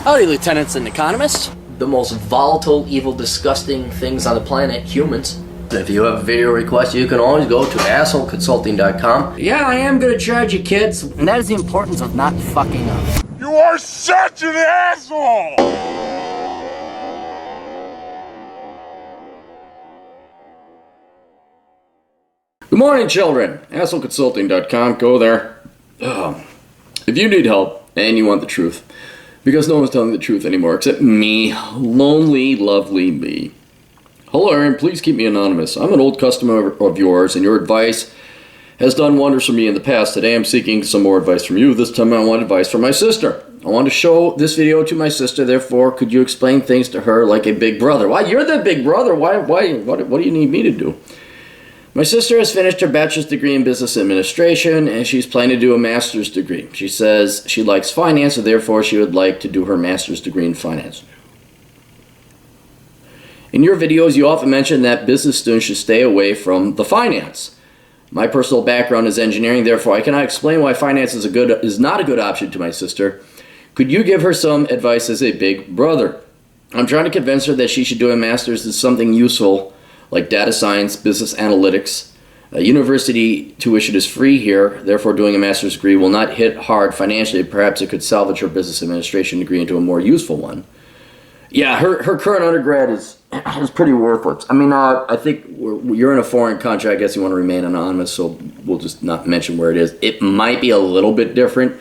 Howdy, lieutenants and economists. The most volatile, evil, disgusting things on the planet, humans. If you have a video request, you can always go to assholeconsulting.com. Yeah, I am gonna charge you, kids. And that is the importance of not fucking up. You are such an asshole! Good morning, children. AssholeConsulting.com. Go there. If you need help and you want the truth, because no one's telling the truth anymore except me, lonely, lovely me. Hello, Aaron. Please keep me anonymous. I'm an old customer of yours, and your advice has done wonders for me in the past. Today, I'm seeking some more advice from you. This time, I want advice from my sister. I want to show this video to my sister. Therefore, could you explain things to her like a big brother? Why? You're the big brother. Why? What do you need me to do? My sister has finished her bachelor's degree in business administration, and she's planning to do a master's degree. She says she likes finance, so therefore she would like to do her master's degree in finance. In your videos, you often mention that business students should stay away from the finance. My personal background is engineering, therefore I cannot explain why finance is not a good option to my sister. Could you give her some advice as a big brother? I'm trying to convince her that she should do a master's in something useful, like data science, business analytics. University tuition is free here, therefore doing a master's degree will not hit hard financially. Perhaps it could salvage her business administration degree into a more useful one. Yeah, her current undergrad is pretty worthless. I mean, I think you're in a foreign country. I guess you want to remain anonymous, so we'll just not mention where it is. It might be a little bit different,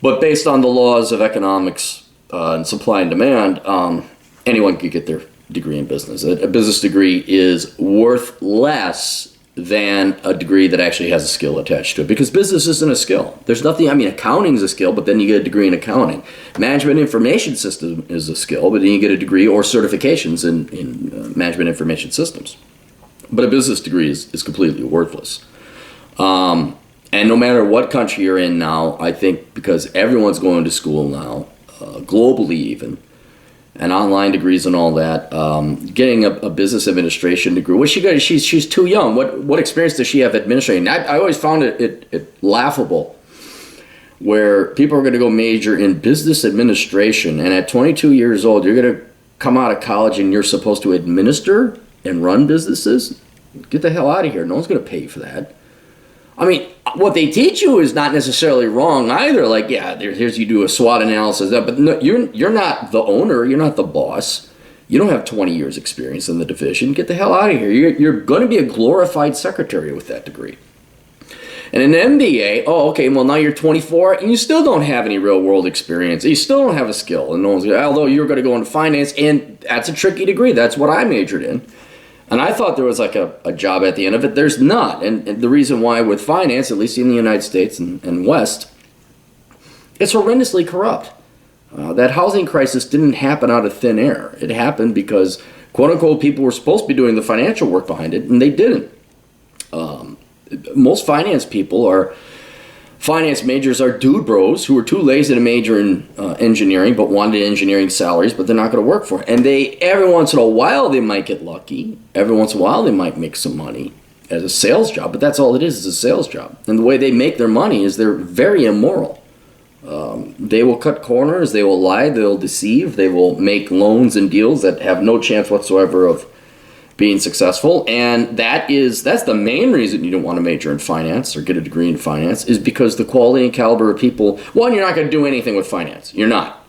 but based on the laws of economics and supply and demand, anyone could get their degree in business. A business degree is worth less than a degree that actually has a skill attached to it, because business isn't a skill. There's nothing, I mean, accounting is a skill, but then you get a degree in accounting. Management information system is a skill, but then you get a degree or certifications in management information systems. But a business degree is completely worthless. And no matter what country you're in now, I think because everyone's going to school now, globally even, and online degrees and all that, getting a business administration degree. What she got? She's too young. What experience does she have administrating? I always found it laughable, where people are going to go major in business administration, and at 22 years old, you're going to come out of college and you're supposed to administer and run businesses. Get the hell out of here! No one's going to pay you for that. I mean, what they teach you is not necessarily wrong either. Like, yeah, here's you do a SWOT analysis, but no, you're not the owner. You're not the boss. You don't have 20 years experience in the division. Get the hell out of here. You're going to be a glorified secretary with that degree. And an MBA, oh, okay, well, now you're 24 and you still don't have any real world experience. You still don't have a skill. And no one's although you're going to go into finance, and that's a tricky degree. That's what I majored in. And I thought there was like a job at the end of it. There's not. And the reason why with finance, at least in the United States and West, it's horrendously corrupt. That housing crisis didn't happen out of thin air. It happened because, quote unquote, people were supposed to be doing the financial work behind it, and they didn't. Most finance majors are dude bros who are too lazy to major in engineering but wanted engineering salaries, but they're not going to work for it. And every once in a while they might get lucky. Every once in a while they might make some money as a sales job, but that's all it is a sales job. And the way they make their money is they're very immoral. They will cut corners, they will lie, they'll deceive, they will make loans and deals that have no chance whatsoever of being successful. And that's the main reason you don't want to major in finance or get a degree in finance, is because the quality and caliber of people, one, you're not going to do anything with finance. You're not.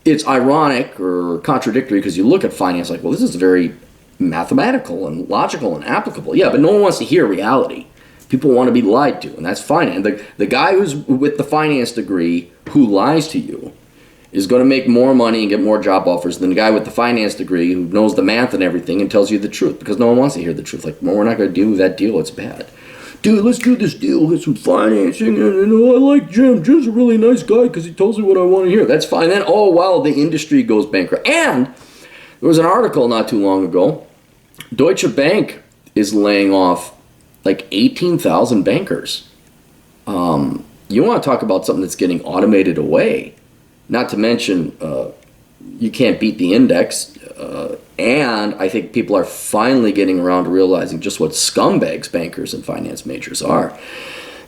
It's ironic or contradictory because you look at finance like, well, this is very mathematical and logical and applicable. Yeah, but no one wants to hear reality. People want to be lied to, and that's fine. And the guy who's with the finance degree who lies to you is going to make more money and get more job offers than the guy with the finance degree who knows the math and everything and tells you the truth, because no one wants to hear the truth. Like, well, we're not going to do that deal. It's bad. Dude, let's do this deal, get some financing, and I like Jim. Jim's a really nice guy because he tells me what I want to hear. That's fine. Then, oh, wow, the industry goes bankrupt. And there was an article not too long ago. Deutsche Bank is laying off like 18,000 bankers. You want to talk about something that's getting automated away. Not to mention, you can't beat the index. And I think people are finally getting around to realizing just what scumbags bankers and finance majors are.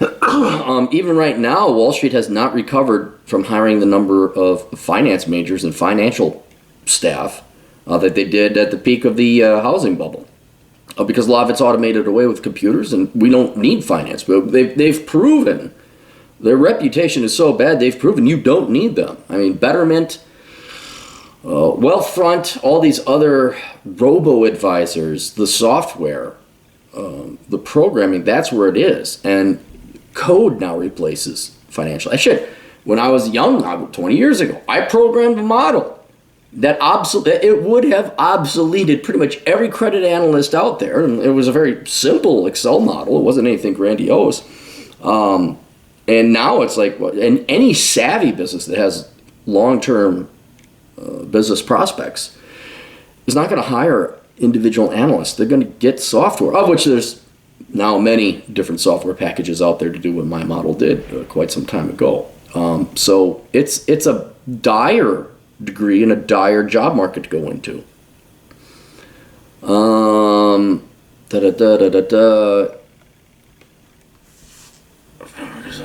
Even right now, Wall Street has not recovered from hiring the number of finance majors and financial staff that they did at the peak of the housing bubble. Because a lot of it's automated away with computers, and we don't need finance. They've proven, their reputation is so bad, they've proven you don't need them. I mean, Betterment, Wealthfront, all these other robo-advisors, the software, the programming, that's where it is. And code now replaces financial. When I was young, 20 years ago, I programmed a model that it would have obsoleted pretty much every credit analyst out there. And it was a very simple Excel model. It wasn't anything grandiose. And now it's like, and any savvy business that has long-term business prospects is not going to hire individual analysts. They're going to get software, of which there's now many different software packages out there to do what my model did quite some time ago. So it's a dire degree and a dire job market to go into.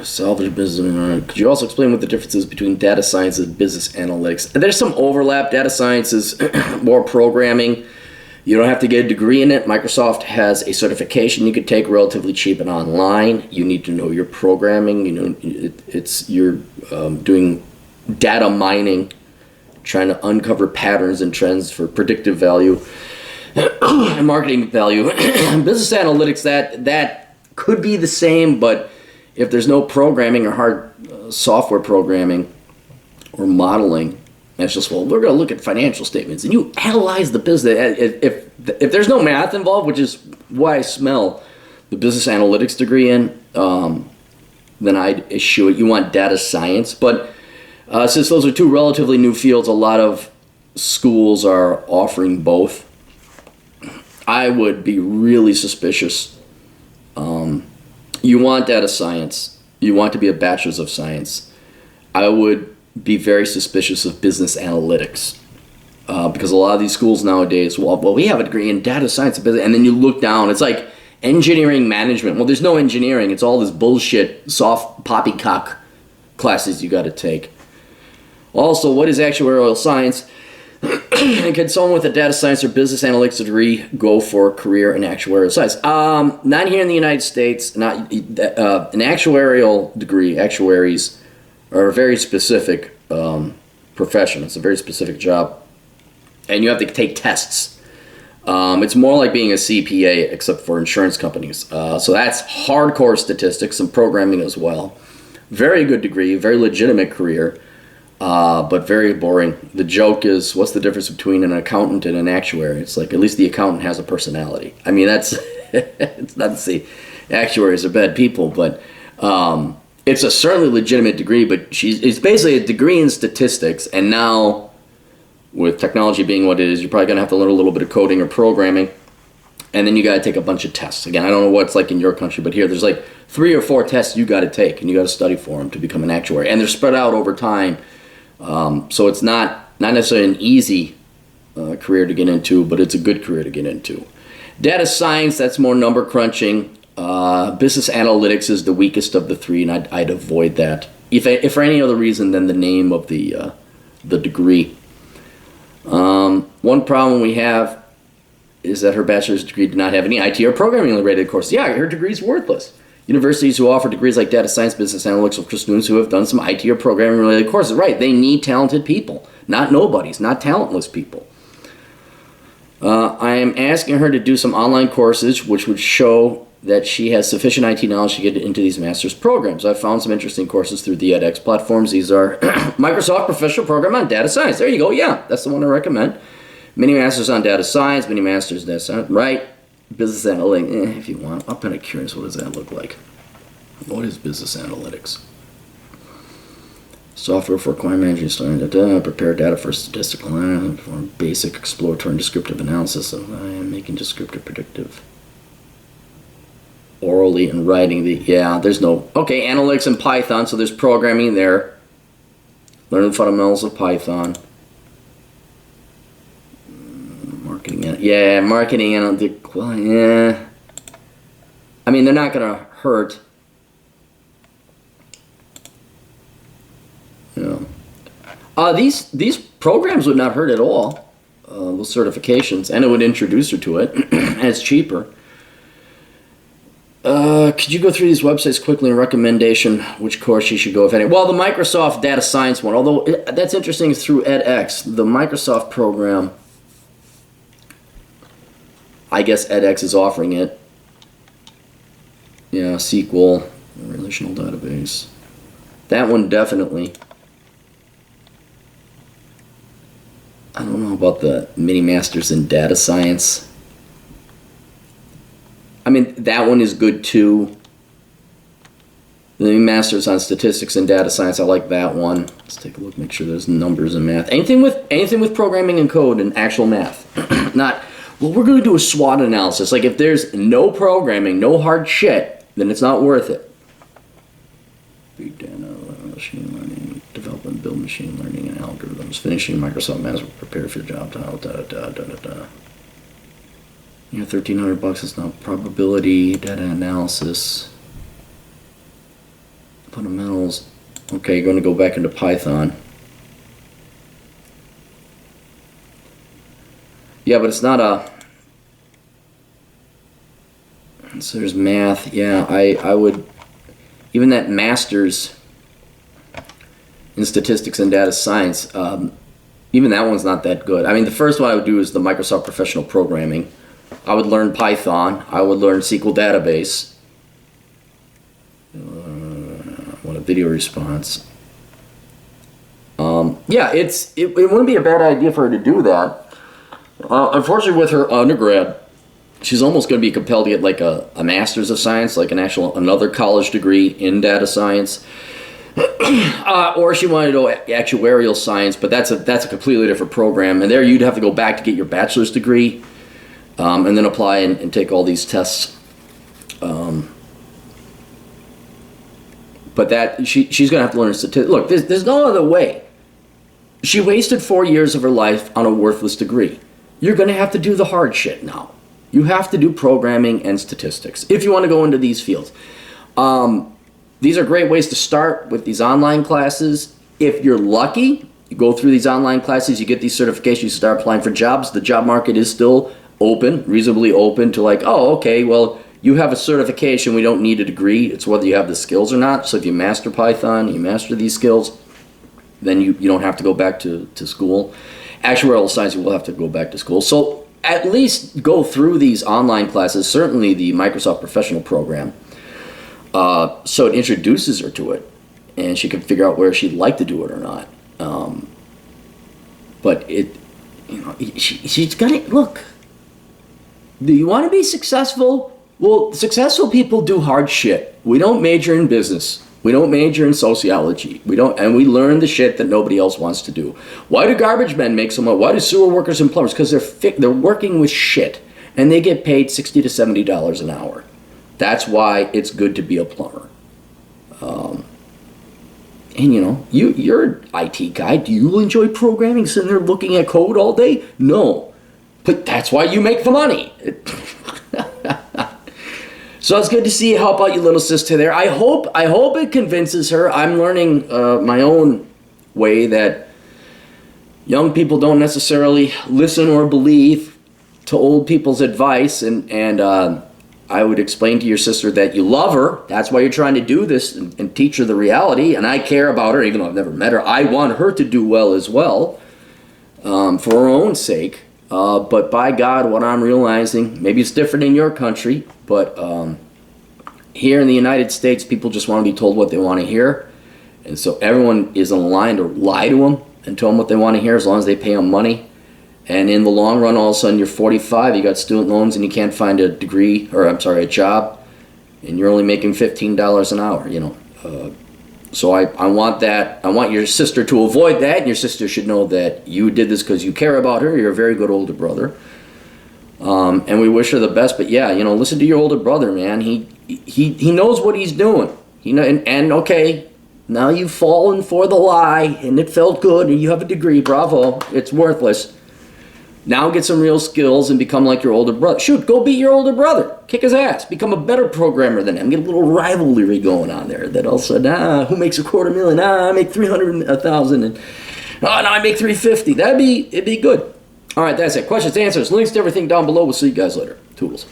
Salvage business. Could you also explain what the difference is between data science and business analytics? There's some overlap. Data science is more programming. You don't have to get a degree in it. Microsoft has a certification you could take relatively cheap and online. You need to know your programming. You're doing data mining, trying to uncover patterns and trends for predictive value and marketing value. Business analytics, that could be the same, but if there's no programming or hard software programming or modeling, it's just, well, we're going to look at financial statements and you analyze the business. If there's no math involved, which is why I smell the business analytics degree in, then I'd issue it. You want data science. But since those are two relatively new fields, a lot of schools are offering both. I would be really suspicious. You want data science. You want to be a bachelor's of science. I would be very suspicious of business analytics. Because a lot of these schools nowadays, well, we have a degree in data science, and then you look down, it's like engineering management. Well, there's no engineering. It's all this bullshit, soft poppycock classes you got to take. Also, what is actuarial science? Can someone with a data science or business analytics degree go for a career in actuarial science? Not here in the United States. Not an actuarial degree. Actuaries are a very specific profession. It's a very specific job, and you have to take tests. It's more like being a CPA, except for insurance companies. So that's hardcore statistics and programming as well. Very good degree, very legitimate career. But very boring. The joke is, what's the difference between an accountant and an actuary? It's like, at least the accountant has a personality. I mean, that's, it's not to say actuaries are bad people, but it's a certainly legitimate degree, but it's basically a degree in statistics, and now, with technology being what it is, you're probably going to have to learn a little bit of coding or programming, and then you got to take a bunch of tests. Again, I don't know what it's like in your country, but here there's like 3 or 4 tests you got to take, and you got to study for them to become an actuary, and they're spread out over time. So it's not necessarily an easy career to get into, but it's a good career to get into. Data science, that's more number crunching. Business analytics is the weakest of the 3, and I'd avoid that. If for any other reason than the name of the degree. One problem we have is that her bachelor's degree did not have any IT or programming related courses. Yeah, her degree's worthless. Universities who offer degrees like data science, business analytics look for students who have done some IT or programming related courses. Right, they need talented people, not nobodies, not talentless people. I am asking her to do some online courses which would show that she has sufficient IT knowledge to get into these master's programs. I've found some interesting courses through the edX platforms. These are Microsoft Professional Program on Data Science. There you go, yeah, that's the one I recommend. Mini Masters on Data Science, Mini Masters Data Science, right. Business analytics, if you want. I'm kind of curious, what does that look like? What is business analytics? Software for acquiring managing starting data, prepare data for statistical analysis, for basic exploratory and descriptive analysis of making descriptive predictive. Orally and writing there's no, okay, analytics in Python, so there's programming there. Learn the fundamentals of Python. Marketing analytics, well, yeah. I mean, they're not going to hurt. These programs would not hurt at all. With certifications, and it would introduce her to it, and it's cheaper. Could you go through these websites quickly and recommendation which course you should go, if any? Well, the Microsoft Data Science one, although that's interesting, is through edX. The Microsoft program, I guess edX is offering it. Yeah, SQL, relational database. That one definitely. I don't know about the mini masters in data science. I mean, that one is good too. The mini masters on statistics and data science, I like that one. Let's take a look, make sure there's numbers and math. Anything with programming and code and actual math. Not, well, we're going to do a SWOT analysis. Like if there's no programming, no hard shit, then it's not worth it. Big data, machine learning, develop and build machine learning and algorithms, finishing Microsoft Management, prepare for your job, You know, $1,300 is not probability, data analysis, fundamentals. Okay, you're going to go back into Python. Yeah, but it's not a... So there's math. Yeah, I would... Even that master's in statistics and data science, even that one's not that good. I mean, the first one I would do is the Microsoft Professional Programming. I would learn Python. I would learn SQL Database. What a video response. Yeah, it wouldn't be a bad idea for her to do that. Unfortunately, with her undergrad, she's almost going to be compelled to get like a master's of science, like another college degree in data science. Or she wanted to go actuarial science, but that's a completely different program. And there you'd have to go back to get your bachelor's degree, and then apply and take all these tests. But that she's going to have to learn statistics. Look, there's no other way. She wasted 4 years of her life on a worthless degree. You're going to have to do the hard shit now. You have to do programming and statistics if you want to go into these fields. These are great ways to start with these online classes. If you're lucky, you go through these online classes, you get these certifications, you start applying for jobs. The job market is still open, reasonably open to like, oh, okay, well, you have a certification, we don't need a degree. It's whether you have the skills or not. So if you master Python, you master these skills, then you don't have to go back to school. Actuarial science, you will have to go back to school. So at least go through these online classes, certainly the Microsoft Professional Program. So it introduces her to it, and she can figure out where she'd like to do it or not. But she's got to look. Do you want to be successful? Well, successful people do hard shit. We don't major in business. We don't major in sociology. And we learn the shit that nobody else wants to do. Why do garbage men make so much? Why do sewer workers and plumbers? Because they're working with shit, and they get paid $60 to $70 an hour. That's why it's good to be a plumber. And you're an IT guy. Do you enjoy programming, sitting there looking at code all day? No. But that's why you make the money. So it's good to see you help out your little sister there. I hope it convinces her. I'm learning my own way that young people don't necessarily listen or believe to old people's advice, and I would explain to your sister that you love her. That's why you're trying to do this and teach her the reality. And I care about her, even though I've never met her. I want her to do well as well, for her own sake. But by God, what I'm realizing, maybe it's different in your country, but here in the United States, people just want to be told what they want to hear. And so everyone is in line to lie to them and tell them what they want to hear as long as they pay them money. And in the long run, all of a sudden you're 45, you got student loans, and you can't find a job, and you're only making $15 an hour, So I want that. I want your sister to avoid that, and your sister should know that you did this because you care about her. You're a very good older brother. And we wish her the best, but yeah, listen to your older brother, man. He knows what he's doing. And okay, now you've fallen for the lie, and it felt good, and you have a degree, bravo. It's worthless. Now get some real skills and become like your older brother. Shoot, go beat your older brother. Kick his ass. Become a better programmer than him. Get a little rivalry going on there. That all of a sudden, who makes $250,000? I make $300,000. Oh, now I make $350. It'd be good. All right, that's it. Questions, answers, links to everything down below. We'll see you guys later. Tools.